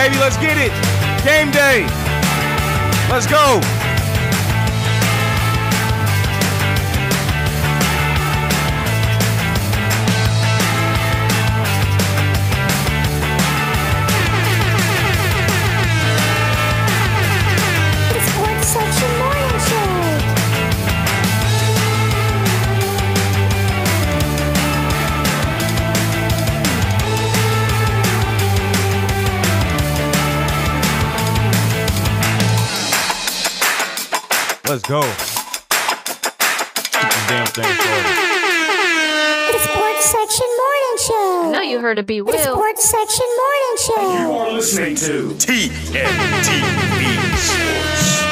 baby. Let's get it. Game day. Let's go. Let's go. Keep this damn thing started. The Sports Section Morning Show. I know you heard of BWill. The Sports Section Morning Show. You are listening to TFTV Sports.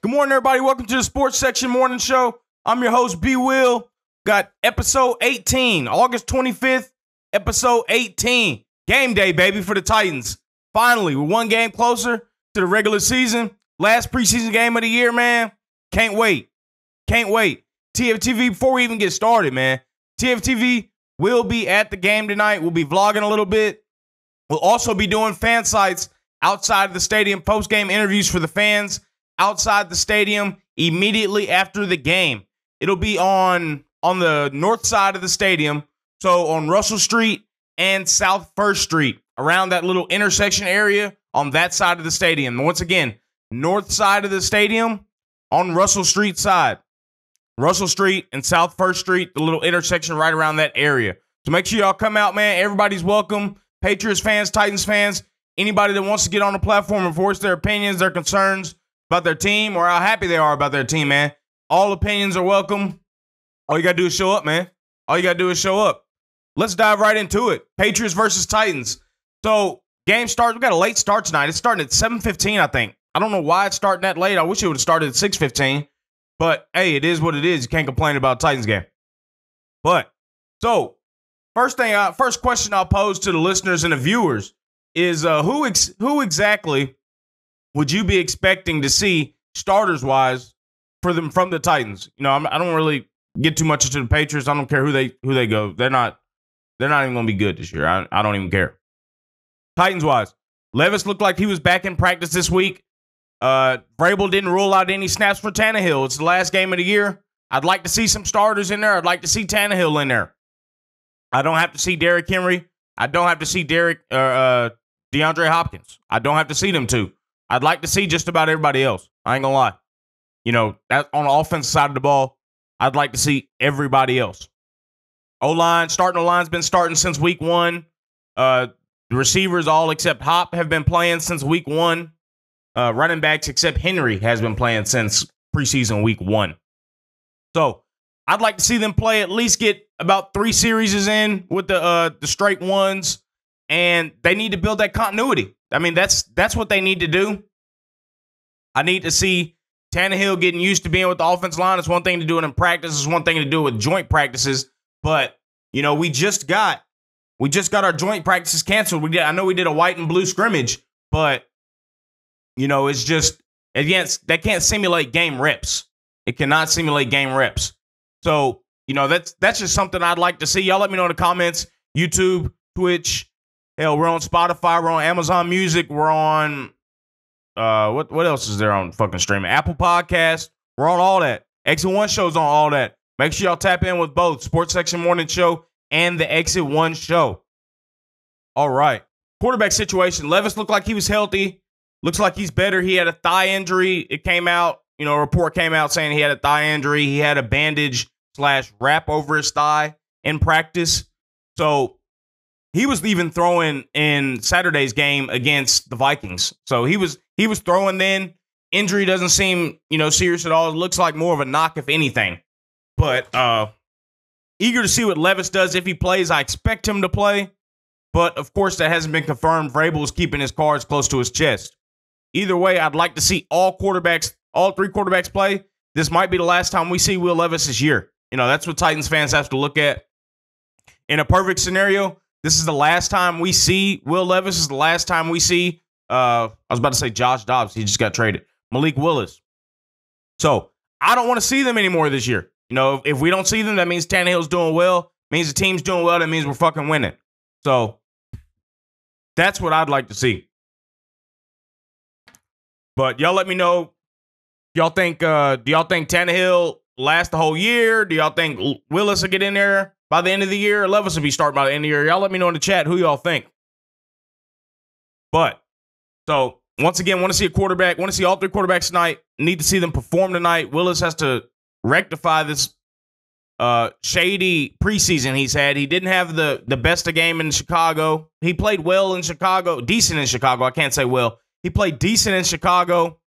Good morning, everybody. Welcome to the Sports Section Morning Show. I'm your host, BWill. Got episode 18, August 25th, episode 18. Game day, baby, for the Titans. Finally, we're one game closer to the regular season. Last preseason game of the year, man. Can't wait. Can't wait. TFTV, before we even get started, man, TFTV will be at the game tonight. We'll be vlogging a little bit. We'll also be doing fan sites outside of the stadium, post-game interviews for the fans outside the stadium immediately after the game. It'll be on the north side of the stadium, so on Russell Street and South 1st Street, around that little intersection area on that side of the stadium. And once again, north side of the stadium on Russell Street side. Russell Street and South 1st Street, the little intersection right around that area. So make sure y'all come out, man. Everybody's welcome. Patriots fans, Titans fans, anybody that wants to get on the platform and voice their opinions, their concerns about their team, or how happy they are about their team, man. All opinions are welcome. All you got to do is show up, man. All you got to do is show up. Let's dive right into it. Patriots versus Titans. So, game starts. We got a late start tonight. It's starting at 7:15, I think. I don't know why it's starting that late. I wish it would have started at 6:15. But, hey, it is what it is. You can't complain about a Titans game. But, so, first question I'll pose to the listeners and the viewers is who exactly would you be expecting to see starters-wise from the Titans? You know, I don't really get too much into the Patriots. I don't care who they go. They're not even going to be good this year. I don't even care. Titans-wise, Levis looked like he was back in practice this week. Vrabel didn't rule out any snaps for Tannehill. It's the last game of the year. I'd like to see some starters in there. I'd like to see Tannehill in there. I don't have to see Derrick Henry. I don't have to see DeAndre Hopkins. I don't have to see them two. I'd like to see just about everybody else. I ain't going to lie. You know, that on the offensive side of the ball, I'd like to see everybody else. Starting O-line's been starting since week one. The receivers, all except Hop, have been playing since week one. Running backs, except Henry, has been playing since preseason week one. So, I'd like to see them play, at least get about 3 series in with the straight ones. And they need to build that continuity. I mean, that's what they need to do. I need to see Tannehill getting used to being with the offensive line. It's one thing to do it in practice. It's one thing to do it with joint practices. But, you know, we just got our joint practices canceled. I know we did a white and blue scrimmage, but, you know, it's just, again, they can't simulate game reps. It cannot simulate game reps. So, you know, that's just something I'd like to see. Y'all let me know in the comments. YouTube, Twitch, hell, we're on Spotify, we're on Amazon Music, we're on, what else is there on fucking streaming? Apple Podcast, we're on all that. Exit One Show's on all that. Make sure y'all tap in with both Sports Section Morning Show and the Exit One Show. All right. Quarterback situation. Levis looked like he was healthy. Looks like he's better. He had a thigh injury. It came out, you know, a report came out saying he had a thigh injury. He had a bandage/wrap over his thigh in practice. So he was even throwing in Saturday's game against the Vikings. So he was throwing then. Injury doesn't seem, you know, serious at all. It looks like more of a knock, if anything. But eager to see what Levis does if he plays. I expect him to play. But, of course, that hasn't been confirmed. Vrabel is keeping his cards close to his chest. Either way, I'd like to see all 3 quarterbacks play. This might be the last time we see Will Levis this year. You know, that's what Titans fans have to look at. In a perfect scenario, this is the last time we see Will Levis. This is the last time we see, I was about to say Josh Dobbs. He just got traded. Malik Willis. So, I don't want to see them anymore this year. You know, if we don't see them, that means Tannehill's doing well. Means the team's doing well. That means we're fucking winning. So that's what I'd like to see. But y'all let me know. Do y'all think Tannehill last the whole year? Do y'all think Willis will get in there by the end of the year? Or Levis will be starting by the end of the year? Y'all let me know in the chat who y'all think. But, so, once again, want to see a quarterback. Want to see all three quarterbacks tonight. Need to see them perform tonight. Willis has to rectify this shady preseason he's had. He didn't have the best of game in Chicago. He played well in Chicago. Decent in Chicago. I can't say well. He played decent in Chicago.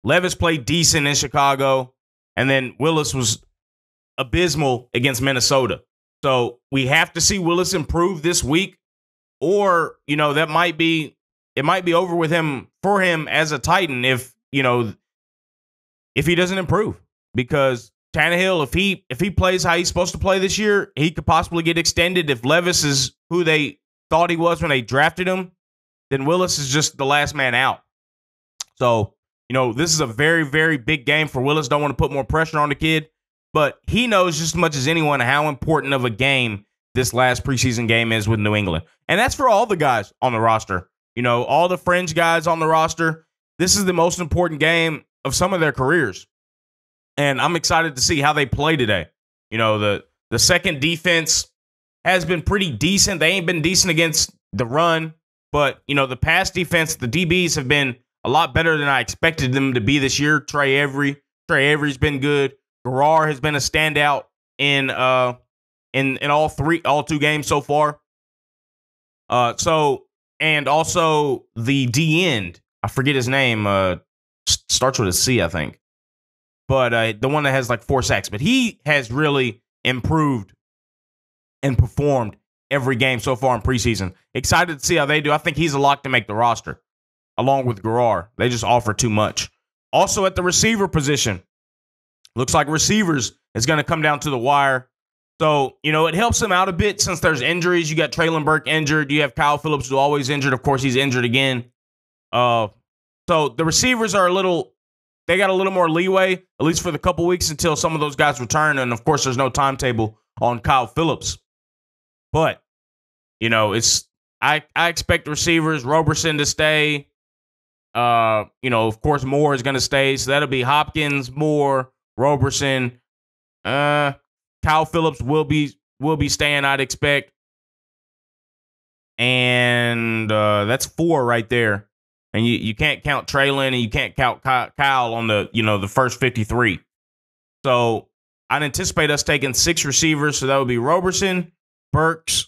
Levis played decent in Chicago. And then Willis was abysmal against Minnesota. So we have to see Willis improve this week. Or, that might be, it might be over with him for him as a Titan if he doesn't improve. Because Tannehill, if he plays how he's supposed to play this year, he could possibly get extended. If Levis is who they thought he was when they drafted him, then Willis is just the last man out. So, this is a very, very big game for Willis. Don't want to put more pressure on the kid, but he knows just as much as anyone how important of a game this last preseason game is with New England. And that's for all the guys on the roster. All the fringe guys on the roster. This is the most important game of some of their careers. And I'm excited to see how they play today. The second defense has been pretty decent. They ain't been decent against the run. But, the pass defense, the DBs have been a lot better than I expected them to be this year. Trey Avery's been good. Garrar has been a standout in all two games so far. And also the D end, I forget his name, starts with a C, I think. But the one that has like 4 sacks. But he has really improved and performed every game so far in preseason. Excited to see how they do. I think he's a lock to make the roster, along with Garrar. They just offer too much. Also at the receiver position, looks like receivers is going to come down to the wire. So, it helps them out a bit since there's injuries. You got Traylon Burke injured. You have Kyle Phillips, who's always injured. Of course, he's injured again. So the receivers are they got a little more leeway, at least for the couple weeks until some of those guys return. And, of course, there's no timetable on Kyle Phillips. But, I expect receivers, Roberson to stay. Of course, Moore is going to stay. So that'll be Hopkins, Moore, Roberson. Kyle Phillips will be staying, I'd expect. And that's 4 right there. And you can't count Traylon and you can't count Kyle on the first 53. So I'd anticipate us taking 6 receivers. So that would be Roberson, Roberson,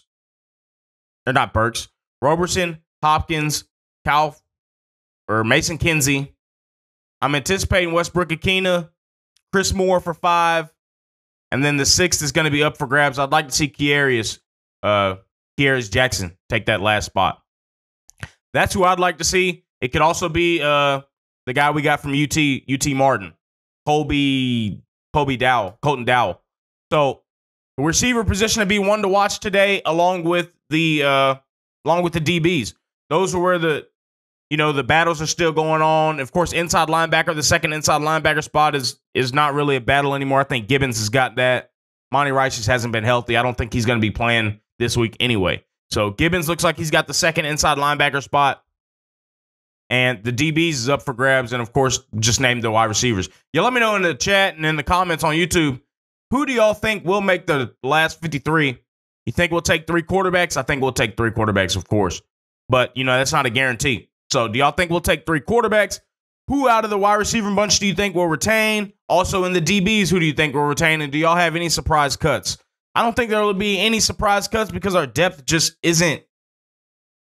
Hopkins, Mason Kinsey. I'm anticipating Westbrook-Akina, Chris Moore for 5. And then the 6th is going to be up for grabs. I'd like to see Kearis Jackson take that last spot. That's who I'd like to see. It could also be the guy we got from UT Martin, Colton Dowell. So the receiver position to be one to watch today, along with the DBs. Those are where the battles are still going on. Of course, inside linebacker, the second inside linebacker spot is not really a battle anymore. I think Gibbons has got that. Monty Rice just hasn't been healthy. I don't think he's going to be playing this week anyway. So Gibbons looks like he's got the second inside linebacker spot. And the DBs is up for grabs. And, of course, just named the wide receivers. Yeah, let me know in the chat and in the comments on YouTube, who do y'all think will make the last 53? You think we'll take 3 quarterbacks? I think we'll take 3 quarterbacks, of course. But, that's not a guarantee. So do y'all think we'll take 3 quarterbacks? Who out of the wide receiver bunch do you think will retain? Also in the DBs, who do you think will retain? And do y'all have any surprise cuts? I don't think there will be any surprise cuts because our depth just isn't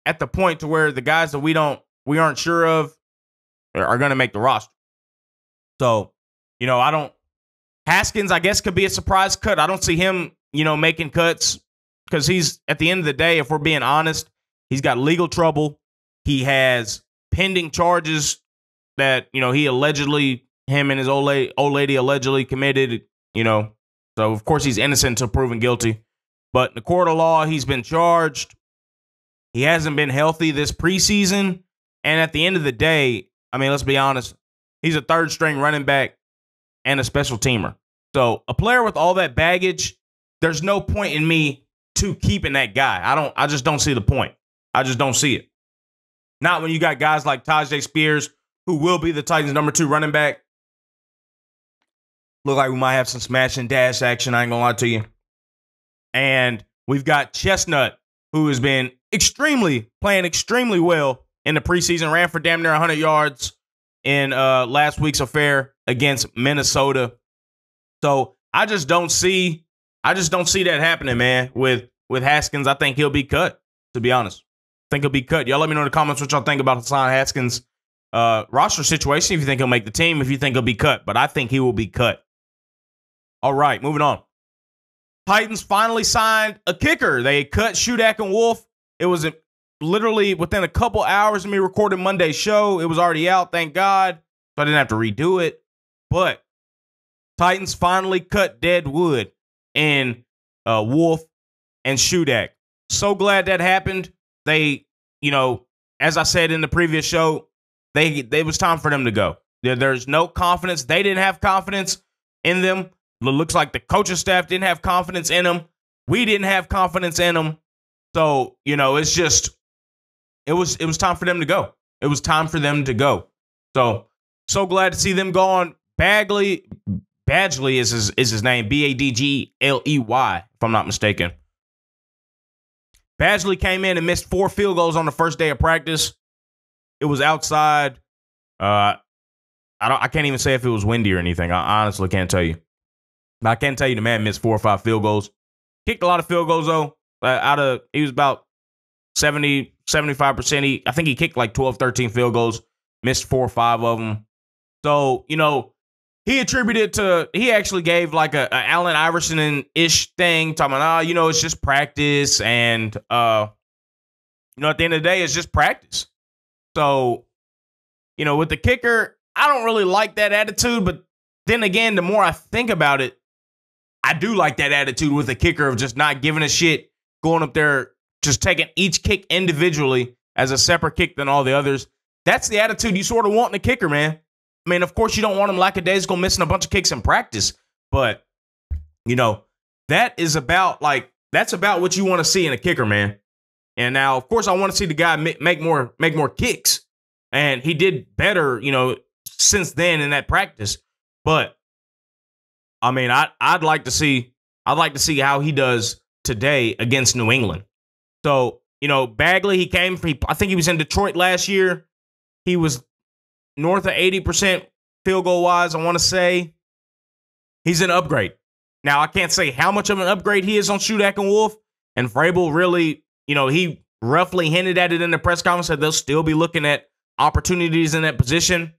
at the point to where the guys that we aren't sure of are going to make the roster. So, Haskins, I guess, could be a surprise cut. I don't see him, making cuts because he's, at the end of the day, if we're being honest, he's got legal trouble. He has pending charges that, him and his old lady allegedly committed, So, of course, he's innocent until proven guilty. But in the court of law, he's been charged. He hasn't been healthy this preseason. And at the end of the day, let's be honest, he's a third-string running back and a special teamer. So a player with all that baggage there's no point in me to keeping that guy. I just don't see the point. I just don't see it. Not when you got guys like Tajay Spears, who will be the Titans' number 2 running back. Look like we might have some smash and dash action, I ain't gonna lie to you. And we've got Chestnut, who has been playing extremely well in the preseason, ran for damn near 100 yards in last week's affair against Minnesota. So I just don't see that happening, man, with Haskins. I think he'll be cut, to be honest. I think he'll be cut. Y'all let me know in the comments what y'all think about Hassan Haskins' roster situation, if you think he'll make the team, if you think he'll be cut. But I think he will be cut. All right, moving on. Titans finally signed a kicker. They cut Shudak Wolff. It was literally within a couple hours of me recording Monday's show. It was already out, thank God. So I didn't have to redo it. But Titans finally cut dead wood in Wolff and Shudak. So glad that happened. They, as I said in the previous show, it was time for them to go. There's no confidence. They didn't have confidence in them. It looks like the coaching staff didn't have confidence in them. We didn't have confidence in them. So, it's just, it was time for them to go. It was time for them to go. So glad to see them gone. Badgley is his name. Badgley, if I'm not mistaken. Badgley came in and missed 4 field goals on the first day of practice. It was outside. I can't even say if it was windy or anything. I honestly can't tell you. But I can tell you the man missed 4 or 5 field goals. Kicked a lot of field goals, though. He was about 70, 75%. I think he kicked like 12, 13 field goals. Missed 4 or 5 of them. So, he attributed he actually gave like a Allen Iverson-ish thing, talking about, it's just practice. And, at the end of the day, it's just practice. So, with the kicker, I don't really like that attitude. But then again, the more I think about it, I do like that attitude with the kicker of just not giving a shit, going up there, just taking each kick individually as a separate kick than all the others. That's the attitude you sort of want in a kicker, man. I mean, of course, you don't want him lackadaisical missing a bunch of kicks in practice. But, that's about what you want to see in a kicker, man. And now, of course, I want to see the guy make more kicks. And he did better, since then in that practice. But I mean, I'd like to see how he does today against New England. So, Badgley, I think he was in Detroit last year. He was north of 80% field goal wise, I want to say. He's an upgrade. Now, I can't say how much of an upgrade he is on Shudak Wolff. And Vrabel really, he roughly hinted at it in the press conference that they'll still be looking at opportunities in that position.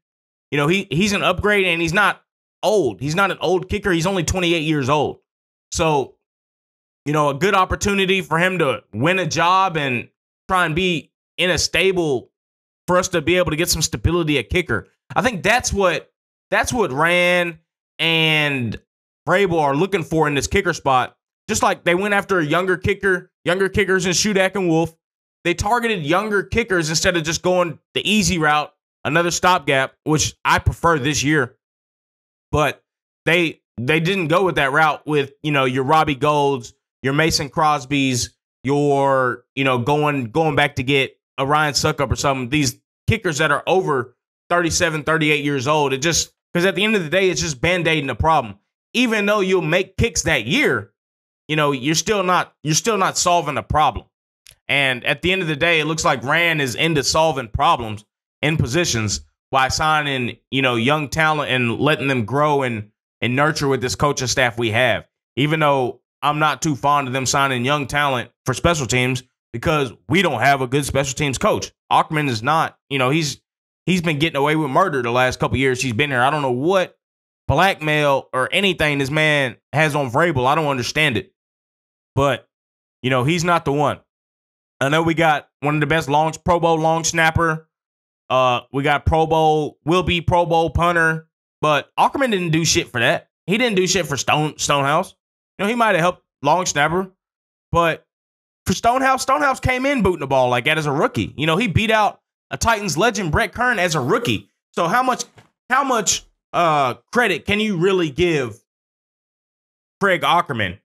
He's an upgrade, and he's not old. He's not an old kicker. He's only 28 years old. So, a good opportunity for him to win a job and try and be in a stable for us to be able to get some stability at kicker. I think that's what Rand and Vrabel are looking for in this kicker spot. Just like they went after a younger kickers in Shudak and Wolff. They targeted younger kickers instead of just going the easy route, another stopgap, which I prefer this year. But they didn't go with that route with, your Robbie Golds, your Mason Crosbys, your, going back to get a Ryan Suckup or something. These kickers that are over 37, 38 years old. It just, because at the end of the day, it's just band-aiding the problem. Even though you'll make kicks that year, you're still not solving the problem. And at the end of the day, it looks like Rand is into solving problems in positions by signing, young talent and letting them grow and nurture with this coaching staff we have. Even though I'm not too fond of them signing young talent for special teams because we don't have a good special teams coach. Ackerman is not, he's been getting away with murder the last couple years he's been here. I don't know what blackmail or anything this man has on Vrabel. I don't understand it. But, he's not the one. I know we got one of the best Pro Bowl long snapper. We got will be Pro Bowl punter. But Ackerman didn't do shit for that. He didn't do shit for Stonehouse. He might have helped long snapper. But for Stonehouse came in booting the ball like that as a rookie. He beat out a Titans legend, Brett Kern, as a rookie. So how much credit can you really give Craig Ackerman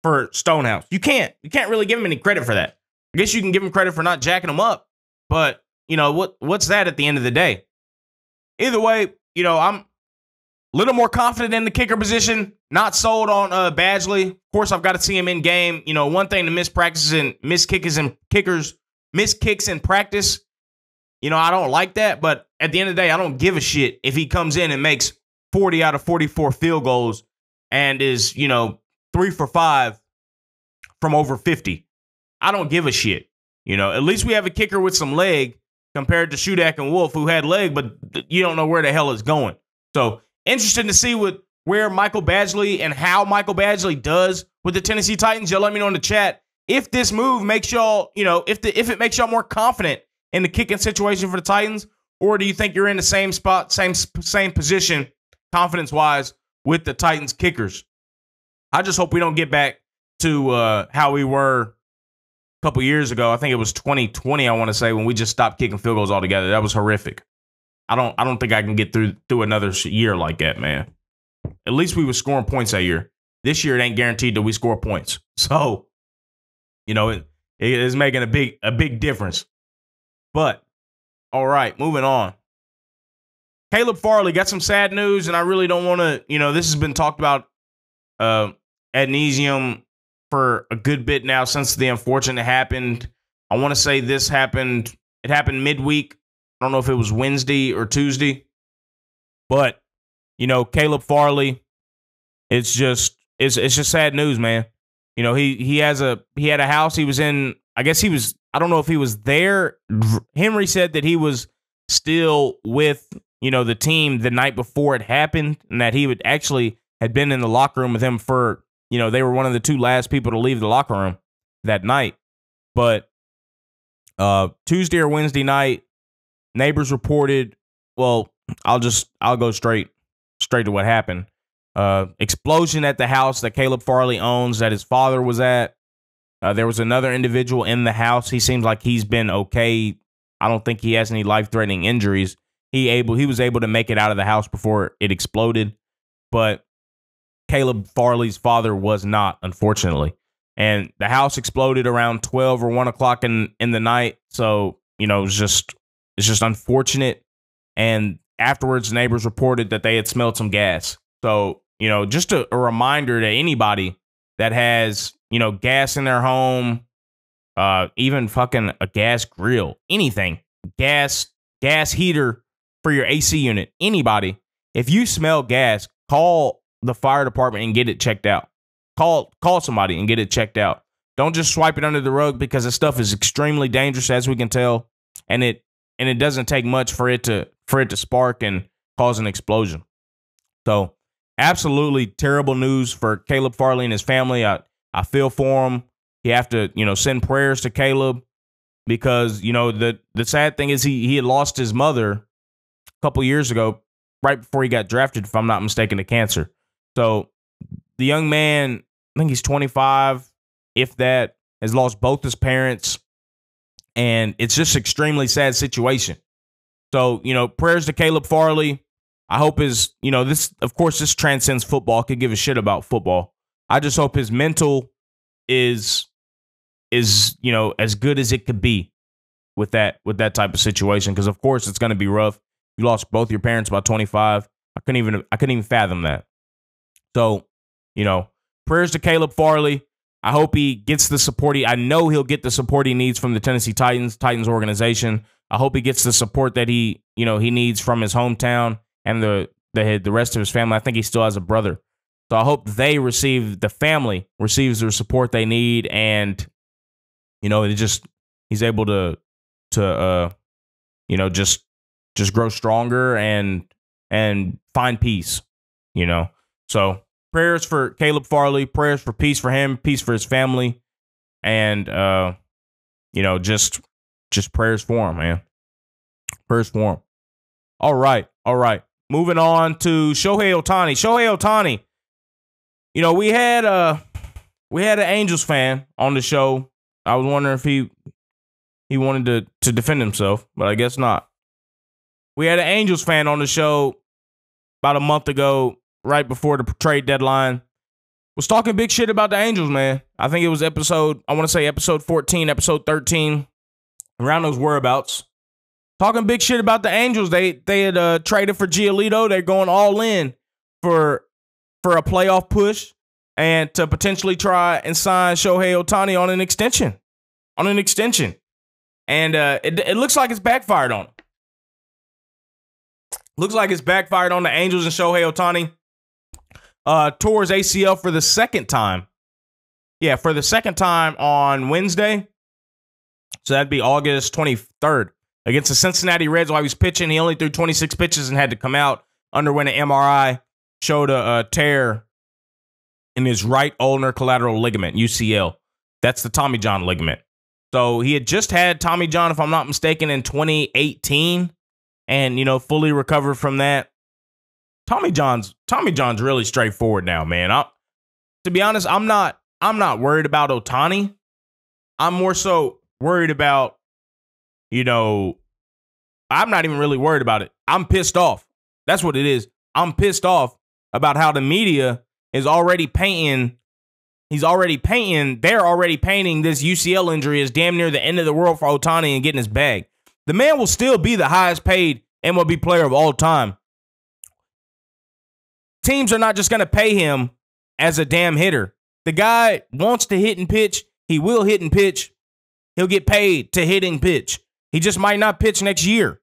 for Stonehouse. You can't really give him any credit for that. I guess you can give him credit for not jacking him up, but you know what's that at the end of the day? Either way, you know, I'm a little more confident in the kicker position. Not sold on Badgley. Of course, I've got to see him in game. You know, one thing to miss kicks in practice. You know, I don't like that, but at the end of the day, I don't give a shit if he comes in and makes 40 out of 44 field goals and is, you know, 3 for 5 from over 50. I don't give a shit. You know, at least we have a kicker with some leg compared to Shudak and Wolff, who had leg, but you don't know where the hell it's going. So interested to see where Michael Badgley and how Michael Badgley does with the Tennessee Titans. Y'all let me know in the chat if this move makes y'all, you know, if it makes y'all more confident in the kicking situation for the Titans, or do you think you're in the same spot, same position, confidence-wise, with the Titans kickers? I just hope we don't get back to how we were a couple years ago. I think it was 2020, I want to say, when we just stopped kicking field goals altogether. That was horrific. I don't think I can get through another year like that, man. At least we were scoring points that year. This year, it ain't guaranteed that we score points. So, you know, it is making a big difference. But, all right, moving on. Caleb Farley got some sad news, and I really don't want to, you know, this has been talked about ad nauseum for a good bit now since the unfortunate happened. I want to say it happened midweek. I don't know if it was Wednesday or Tuesday. But, you know, Caleb Farley, it's just sad news, man. You know, he had a house he was in. I don't know if he was there. Henry said that he was still with, you know, the team the night before it happened, and that he had been in the locker room with him for, you know, they were one of the two last people to leave the locker room that night. But Tuesday or Wednesday night, neighbors reported, well, I'll go straight to what happened. Explosion at the house that Caleb Farley owns, that his father was at. There was another individual in the house. He seems like he's been okay. I don't think he has any life-threatening injuries. He was able to make it out of the house before it exploded. But Caleb Farley's father was not, unfortunately. And the house exploded around 12 or 1 o'clock in the night. So, you know, it's just unfortunate. And afterwards, neighbors reported that they had smelled some gas. So, you know, just a reminder to anybody that has, you know, gas in their home, even fucking a gas grill, anything, gas heater for your AC unit, anybody. If you smell gas, call the fire department and get it checked out. Call somebody and get it checked out. Don't just swipe it under the rug, because this stuff is extremely dangerous, as we can tell, and it doesn't take much for it to spark and cause an explosion. So, absolutely terrible news for Caleb Farley and his family. I feel for him. You have to, you know, send prayers to Caleb, because, you know, the sad thing is he had lost his mother a couple years ago, right before he got drafted, if I'm not mistaken, to cancer. So the young man, I think he's 25, if that, has lost both his parents, and it's just an extremely sad situation. So, you know, prayers to Caleb Farley. I hope you know, this, of course, this transcends football. I could give a shit about football. I just hope his mental is, you know, as good as it could be with that type of situation. Because of course it's going to be rough. You lost both your parents by 25. I couldn't even fathom that. So, you know, prayers to Caleb Farley. I hope he gets the support. I know he'll get the support he needs from the Tennessee Titans organization. I hope he gets the support that he needs from his hometown and the rest of his family. I think he still has a brother. So I hope the family receives the support they need, and, you know, he's able to you know, just grow stronger and find peace, you know. So prayers for Caleb Farley, prayers for peace for him, peace for his family, and you know, just prayers for him, man. Prayers for him. All right. Moving on to Shohei Ohtani. Shohei Ohtani. You know, we had an Angels fan on the show. I was wondering if he wanted to defend himself, but I guess not. We had an Angels fan on the show about a month ago, right before the trade deadline. was talking big shit about the Angels, man. I think it was episode 14, episode 13, around those whereabouts. Talking big shit about the Angels. They had traded for Giolito. They're going all in for a playoff push and to potentially try and sign Shohei Ohtani on an extension. And it looks like it's backfired on them. Looks like it's backfired on the Angels and Shohei Ohtani. Tore his ACL for the second time. Yeah, for the second time on Wednesday. So that'd be August 23rd. Against the Cincinnati Reds while he was pitching. He only threw 26 pitches and had to come out. Underwent an MRI. Showed a tear in his right ulnar collateral ligament, UCL. That's the Tommy John ligament. So he had just had Tommy John, if I'm not mistaken, in 2018. And, you know, fully recovered from that. Tommy John's really straightforward now, man. To be honest, I'm not worried about Ohtani. I'm more so worried about, you know, I'm not even really worried about it. I'm pissed off. That's what it is. I'm pissed off about how the media is already painting. They're already painting this UCL injury as damn near the end of the world for Ohtani and getting his bag. The man will still be the highest paid MLB player of all time. Teams are not just going to pay him as a damn hitter. The guy wants to hit and pitch. He will hit and pitch. He'll get paid to hit and pitch. He just might not pitch next year.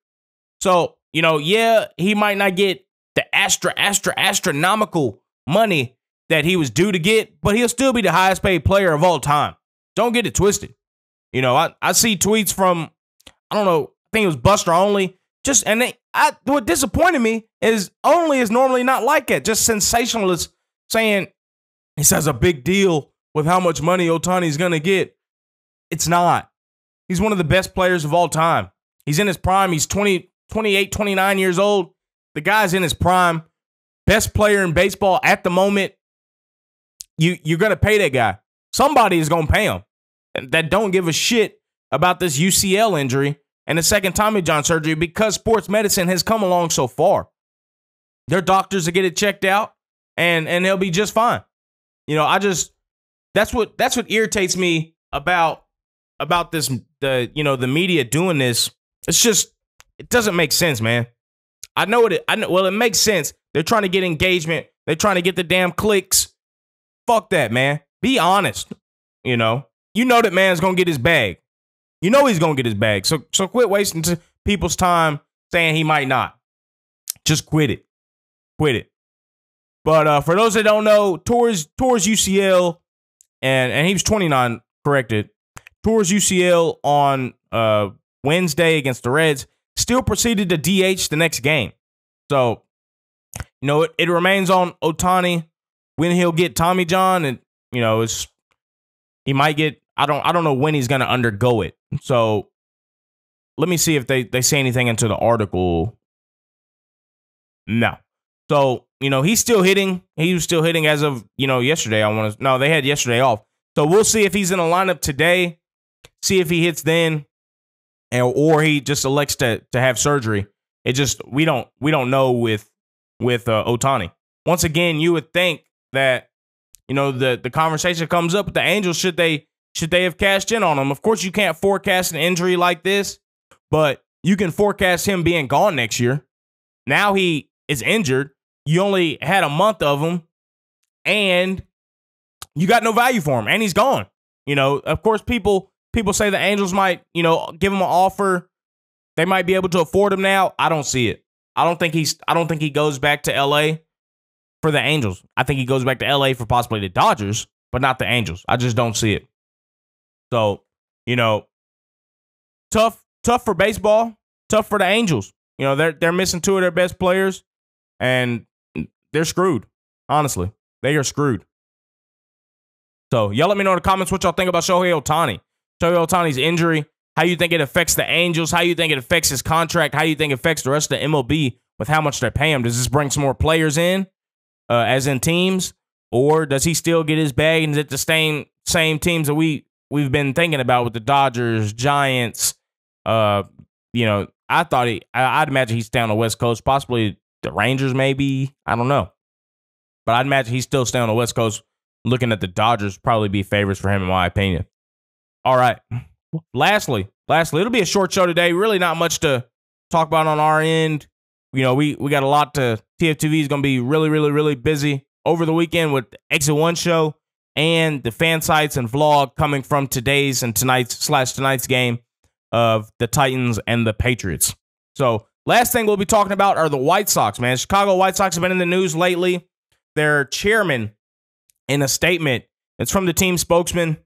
So, you know, yeah, he might not get the astronomical money that he was due to get, but he'll still be the highest paid player of all time. Don't get it twisted. You know, I see tweets from, I don't know, I think it was Buster Only. What disappointed me is Only is normally not like that. Just sensationalists saying he says a big deal with how much money Ohtani's going to get. It's not. He's one of the best players of all time. He's in his prime. He's 28, 29 years old. The guy's in his prime. Best player in baseball at the moment. You're going to pay that guy. Somebody is going to pay him that don't give a shit about this UCL injury and the second Tommy John surgery because sports medicine has come along so far. Their doctors will get it checked out and they'll be just fine. You know, that's what irritates me about this, the media doing this. It's just, it doesn't make sense, man. I know, it makes sense. They're trying to get engagement. They're trying to get the damn clicks. Fuck that, man. Be honest. You know that man's going to get his bag. You know he's going to get his bag. So quit wasting people's time saying he might not. Just quit it. Quit it. But for those that don't know, tore his UCL, and he was 29, corrected. Tore his UCL on Wednesday against the Reds. Still proceeded to DH the next game. So, you know, it remains on Ohtani when he'll get Tommy John, and you know, he might get. I don't know when he's going to undergo it. So, let me see if they say anything into the article. No. So, you know, he's still hitting. He was still hitting as of, you know, yesterday. They had yesterday off. So we'll see if he's in a lineup today. See if he hits then, or he just elects to have surgery. It just we don't know with Ohtani. Once again, you would think that, you know, the conversation comes up with the Angels. Should they have cashed in on him? Of course, you can't forecast an injury like this, but you can forecast him being gone next year. Now he is injured. You only had a month of him, and you got no value for him, and he's gone. You know, of course, people say the Angels might, you know, give him an offer. They might be able to afford him now. I don't see it. I don't think he goes back to LA for the Angels. I think he goes back to LA for possibly the Dodgers, but not the Angels. I just don't see it. So, you know, tough for baseball, tough for the Angels. You know, they're missing two of their best players, and they're screwed. Honestly, they are screwed. So, y'all let me know in the comments what y'all think about Shohei Ohtani. Shohei Ohtani's injury, how you think it affects the Angels, how you think it affects his contract, how you think it affects the rest of the MLB with how much they're paying him. Does this bring some more players in, as in teams, or does he still get his bag and is it the same teams that we've been thinking about with the Dodgers, Giants? You know, I'd imagine he's staying on the West Coast, possibly the Rangers, maybe. I don't know, but I'd imagine he's still staying on the West Coast looking at the Dodgers probably be favorites for him, in my opinion. All right. Lastly, it'll be a short show today. Really not much to talk about on our end. You know, we got a lot to. TFTV is going to be really busy over the weekend with the Exit One show and the fan sites and vlog coming from today's and tonight's game of the Titans and the Patriots. So last thing we'll be talking about are the White Sox, man. Chicago White Sox have been in the news lately. Their chairman, in a statement, it's from the team spokesman,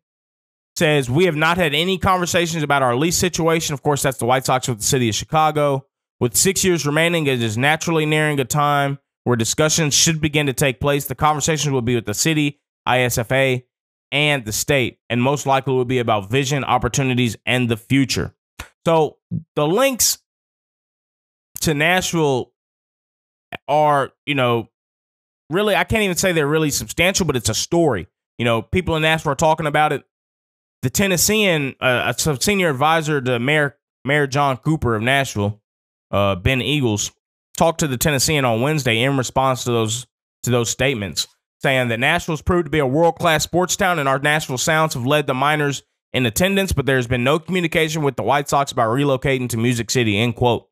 says, "We have not had any conversations about our lease situation." Of course, that's the White Sox with the city of Chicago. With 6 years remaining, it is naturally nearing a time where discussions should begin to take place. The conversations will be with the city, ISFA, and the state, and most likely will be about vision, opportunities, and the future. So the links to Nashville are, you know, really, I can't even say they're really substantial, but it's a story. You know, people in Nashville are talking about it. The Tennessean, a senior advisor to Mayor John Cooper of Nashville, Ben Eagles, talked to the Tennessean on Wednesday in response to those statements, saying that Nashville's proved to be a world-class sports town and our Nashville Sounds have led the minors in attendance, but there's been no communication with the White Sox about relocating to Music City, end quote.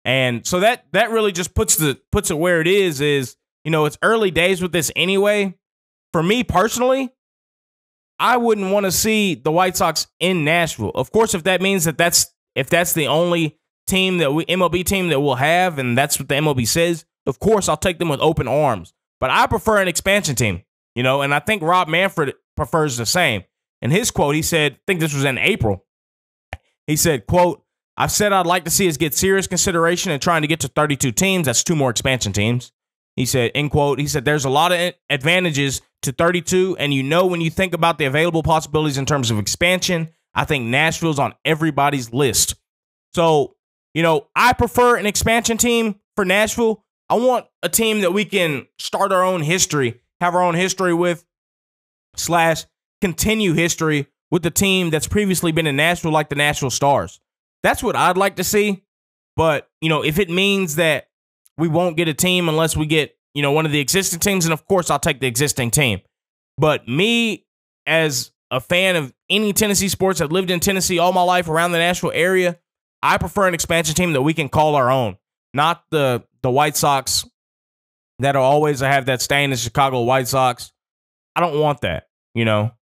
And so that really just puts it where it is, you know, it's early days with this anyway. For me personally, I wouldn't want to see the White Sox in Nashville. Of course, if that means if that's the only team that MLB team that we'll have, and that's what the MLB says, of course I'll take them with open arms. But I prefer an expansion team, you know, and I think Rob Manfred prefers the same. In his quote, he said, I think this was in April, he said, quote, "I've said I'd like to see us get serious consideration in trying to get to 32 teams. That's 2 more expansion teams." He said, end quote, he said, "There's a lot of advantages to 32, and you know, when you think about the available possibilities in terms of expansion, I think Nashville's on everybody's list." So, you know, I prefer an expansion team for Nashville. I want a team that we can start our own history, have our own history with, / continue history with the team that's previously been in Nashville, like the Nashville Stars. That's what I'd like to see. But, you know, if it means that we won't get a team unless we get, you know, one of the existing teams, and of course I'll take the existing team. But me, as a fan of any Tennessee sports, I've lived in Tennessee all my life around the Nashville area, I prefer an expansion team that we can call our own, not the White Sox that'll always have that stain, the Chicago White Sox. I don't want that, you know.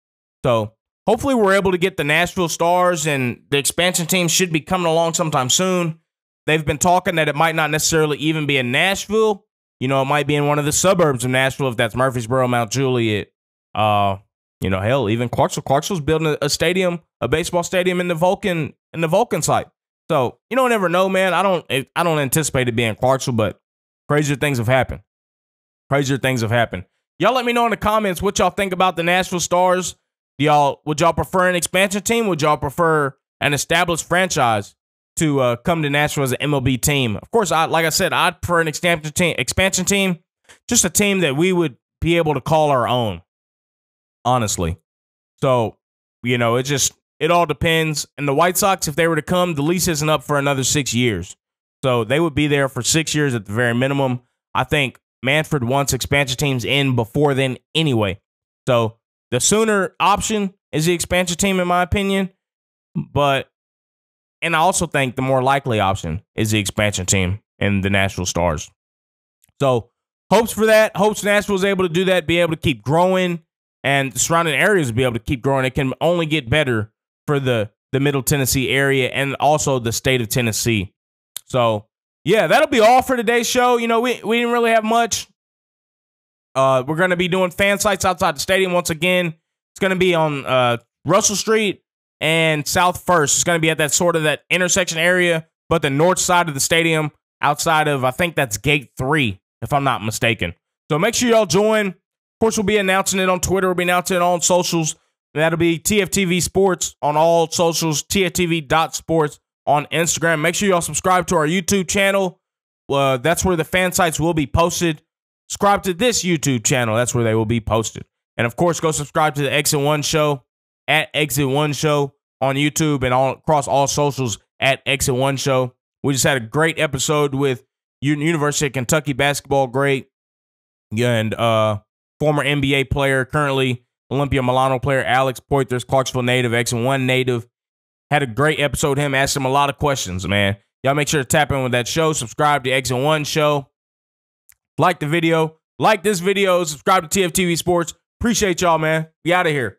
So hopefully we're able to get the Nashville Stars, and the expansion team should be coming along sometime soon. They've been talking that it might not necessarily even be in Nashville. You know, it might be in one of the suburbs of Nashville, if that's Murfreesboro, Mount Juliet. You know, hell, even Clarksville. Clarksville's building a stadium, a baseball stadium in the Vulcan site. So you don't ever know, man. I don't anticipate it being Clarksville, but crazier things have happened. Y'all let me know in the comments what y'all think about the Nashville Stars. Would y'all prefer an expansion team? Would y'all prefer an established franchise to come to Nashville as an MLB team? Of course, like I said, I'd prefer an expansion team, just a team that we would be able to call our own, honestly. So, you know, it all depends. And the White Sox, if they were to come, the lease isn't up for another 6 years. So they would be there for 6 years at the very minimum. I think Manfred wants expansion teams in before then anyway. So the sooner option is the expansion team, in my opinion. And I also think the more likely option is the expansion team and the Nashville Stars. So hopes for that. Hopes Nashville's able to do that, be able to keep growing, and the surrounding areas will be able to keep growing. It can only get better for the Middle Tennessee area and also the state of Tennessee. So, yeah, that'll be all for today's show. You know, we didn't really have much. We're going to be doing fan sites outside the stadium once again. It's going to be on Russell Street and South First. It's going to be at that intersection area, but the north side of the stadium, outside of, I think that's Gate 3, if I'm not mistaken. So make sure y'all join. Of course, we'll be announcing it on Twitter. We'll be announcing it on socials. That'll be TFTV Sports on all socials, TFTV.sports on Instagram. Make sure y'all subscribe to our YouTube channel. That's where the fan sites will be posted. Subscribe to this YouTube channel. That's where they will be posted. And, of course, go subscribe to the Exit One Show at Exit One Show on YouTube and across all socials at Exit One Show. We just had a great episode with University of Kentucky basketball great and former NBA player, currently Olympia Milano player, Alex Poitras, Clarksville native, X1 native. Had a great episode. Him asked him a lot of questions, man. Y'all make sure to tap in with that show. Subscribe to X1 show. Like the video. Like this video. Subscribe to TFTV Sports. Appreciate y'all, man. We out of here.